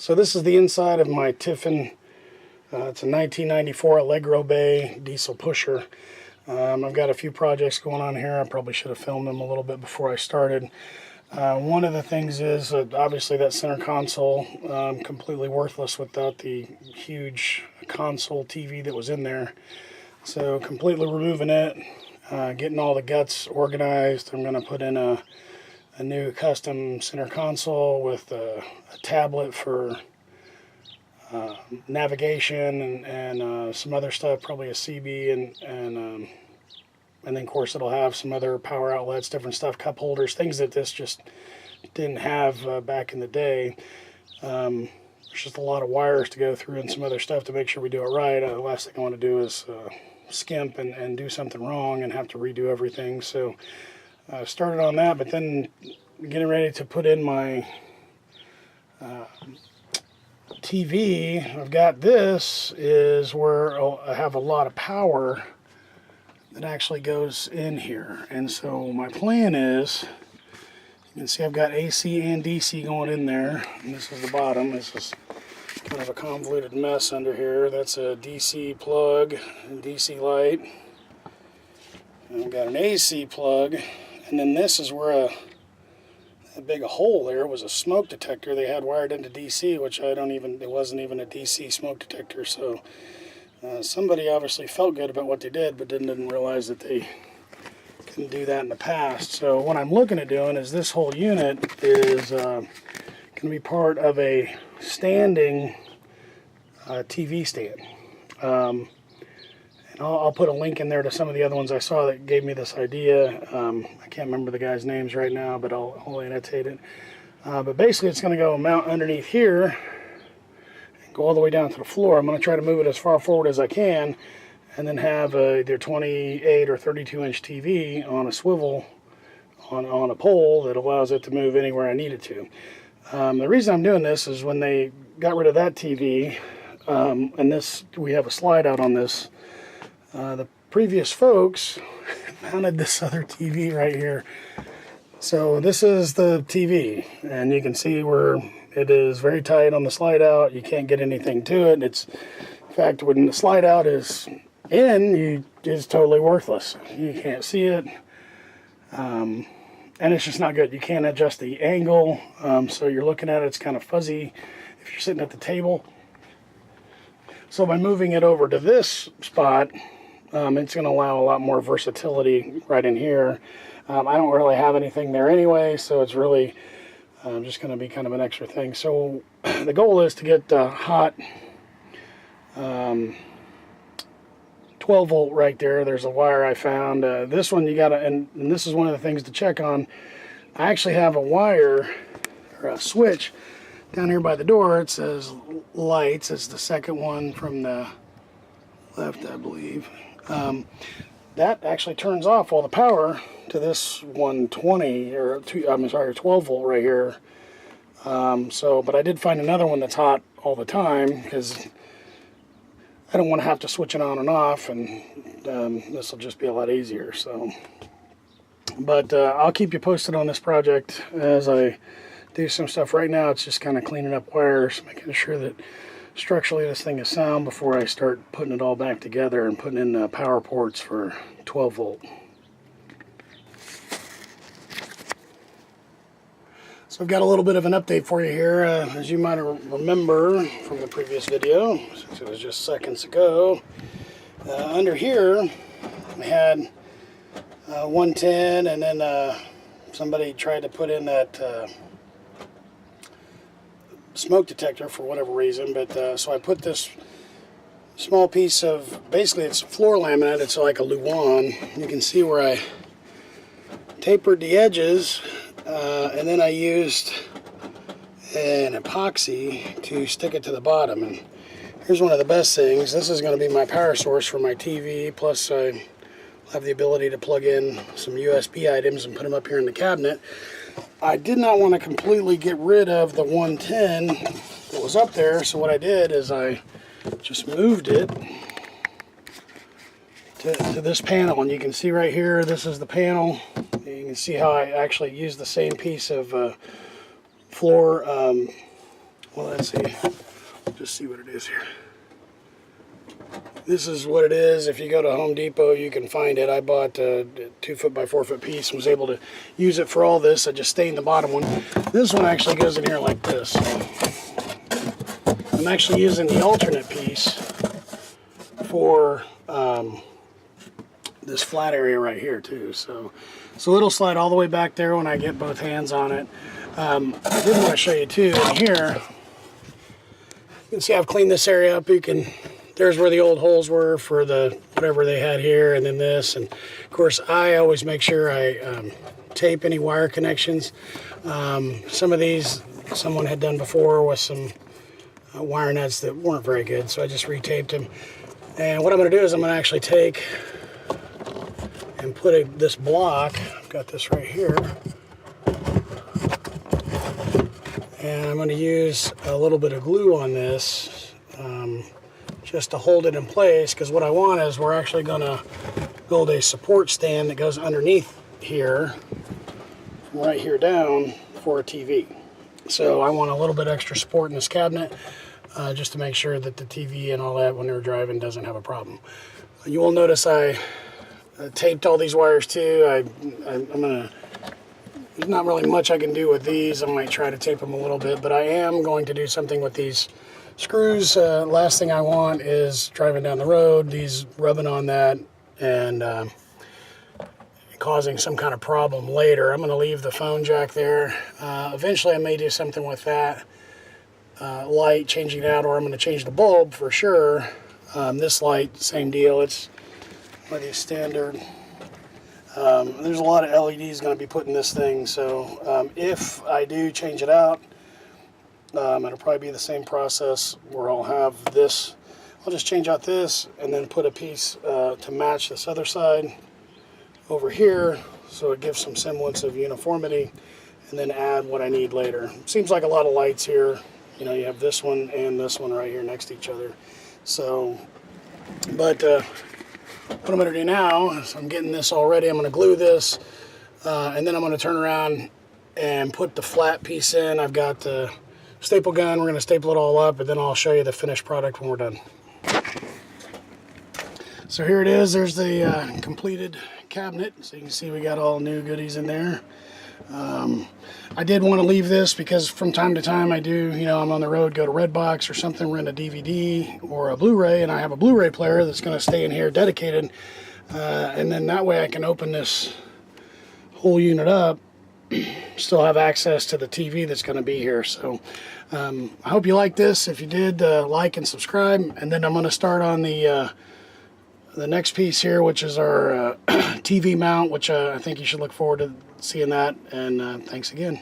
So this is the inside of my Tiffin. It's a 1994 Allegro Bay diesel pusher. I've got a few projects going on here. I probably should have filmed them a little bit before I started. One of the things is obviously that center console, completely worthless without the huge console TV that was in there. So completely removing it, getting all the guts organized. I'm going to put in a new custom center console with a tablet for navigation and some other stuff, probably a CB, and then of course it'll have some other power outlets, different stuff, cup holders, things that this just didn't have back in the day. There's just a lot of wires to go through and some other stuff to make sure we do it right. The last thing I want to do is skimp and do something wrong and have to redo everything. So I started on that, but then getting ready to put in my TV. I've got this is where I have a lot of power that actually goes in here, and so my plan is, you can see I've got AC and DC going in there, and this is the bottom. This is kind of a convoluted mess under here. That's a DC plug and DC light, and I've got an AC plug, and then this is where a big hole there was a smoke detector they had wired into DC, which it wasn't even a DC smoke detector. So somebody obviously felt good about what they did, but didn't realize that they couldn't do that in the past. So what I'm looking at doing is this whole unit is going to be part of a standing TV stand. I'll put a link in there to some of the other ones I saw that gave me this idea. I can't remember the guys' names right now, but I'll annotate it. But basically it's going to go mount underneath here and go all the way down to the floor. I'm going to try to move it as far forward as I can and then have either 28 or 32 inch TV on a swivel on a pole that allows it to move anywhere I need it to. The reason I'm doing this is when they got rid of that TV, and this, we have a slide out on this, the previous folks mounted this other TV right here. So this is the TV, and you can see where it is very tight on the slide out. You can't get anything to it. In fact, when the slide out is in, it's totally worthless. You can't see it, and it's just not good. You can't adjust the angle, so you're looking at it, it's kind of fuzzy if you're sitting at the table. So by moving it over to this spot, it's going to allow a lot more versatility right in here. I don't really have anything there anyway, so it's really just going to be kind of an extra thing. So the goal is to get hot 12 volt right there. There's a wire I found. This one you got to, and this is one of the things to check on. I actually have a wire or a switch down here by the door. It says lights. It's the second one from the left, I believe. That actually turns off all the power to this 120 or 12 volt right here. But I did find another one that's hot all the time because I don't want to have to switch it on and off, and this will just be a lot easier. So, but I'll keep you posted on this project as I do some stuff. Right now it's just kind of cleaning up wires, making sure that structurally this thing is sound before I start putting it all back together and putting in power ports for 12 volt. So I've got a little bit of an update for you here. As you might remember from the previous video, since it was just seconds ago, under here we had 110, and then somebody tried to put in that smoke detector for whatever reason, but so I put this small piece of, basically it's floor laminate, it's like a Luan. You can see where I tapered the edges, and then I used an epoxy to stick it to the bottom. And here's one of the best things. This is going to be my power source for my TV, plus I have the ability to plug in some USB items and put them up here in the cabinet. I did not want to completely get rid of the 110 that was up there, so what I did is I just moved it to this panel, and you can see right here, this is the panel. You can see how I actually used the same piece of floor Well, let's see. Just see what it is here. This is what it is. If you go to Home Depot, you can find it. I bought a 2 foot by 4 foot piece and was able to use it for all this. I just stained the bottom one. This one actually goes in here like this. I'm actually using the alternate piece for this flat area right here too. So it'll slide all the way back there when I get both hands on it. I did want to show you too in here. You can see I've cleaned this area up. There's where the old holes were for the whatever they had here, and then this. And of course, I always make sure I tape any wire connections. Some of these someone had done before with some wire nuts that weren't very good, so I just retaped them. And what I'm going to do is I'm going to actually take and put this block. I've got this right here. And I'm going to use a little bit of glue on this just to hold it in place, because what I want is we're actually going to build a support stand that goes underneath here, from right here down, for a TV. So I want a little bit extra support in this cabinet just to make sure that the TV and all that when they're driving doesn't have a problem. You will notice I taped all these wires too. There's not really much I can do with these. I might try to tape them a little bit, but I am going to do something with these screws. Last thing I want is driving down the road, these rubbing on that and causing some kind of problem later. I'm going to leave the phone jack there. Eventually I may do something with that light, changing it out, or I'm going to change the bulb for sure. This light, same deal. It's one of these standard. There's a lot of LEDs going to be put in this thing, so if I do change it out, it'll probably be the same process where I'll have this. I'll just change out this and then put a piece to match this other side over here, so it gives some semblance of uniformity, and then add what I need later. Seems like a lot of lights here. You know, you have this one and this one right here next to each other. So, but what I'm going to do now is I'm getting this all ready. I'm going to glue this, and then I'm going to turn around and put the flat piece in. I've got the staple gun. We're going to staple it all up, and then I'll show you the finished product when we're done. So here it is. There's the completed cabinet. So you can see we got all new goodies in there. I did want to leave this because from time to time I do, you know, I'm on the road, go to Redbox or something, rent a DVD or a Blu-ray, and I have a Blu-ray player that's going to stay in here dedicated, and then that way I can open this whole unit up, still have access to the TV that's going to be here. So I hope you like this. If you did, like and subscribe, and then I'm going to start on the next piece here, which is our TV mount, which I think you should look forward to seeing that. And thanks again.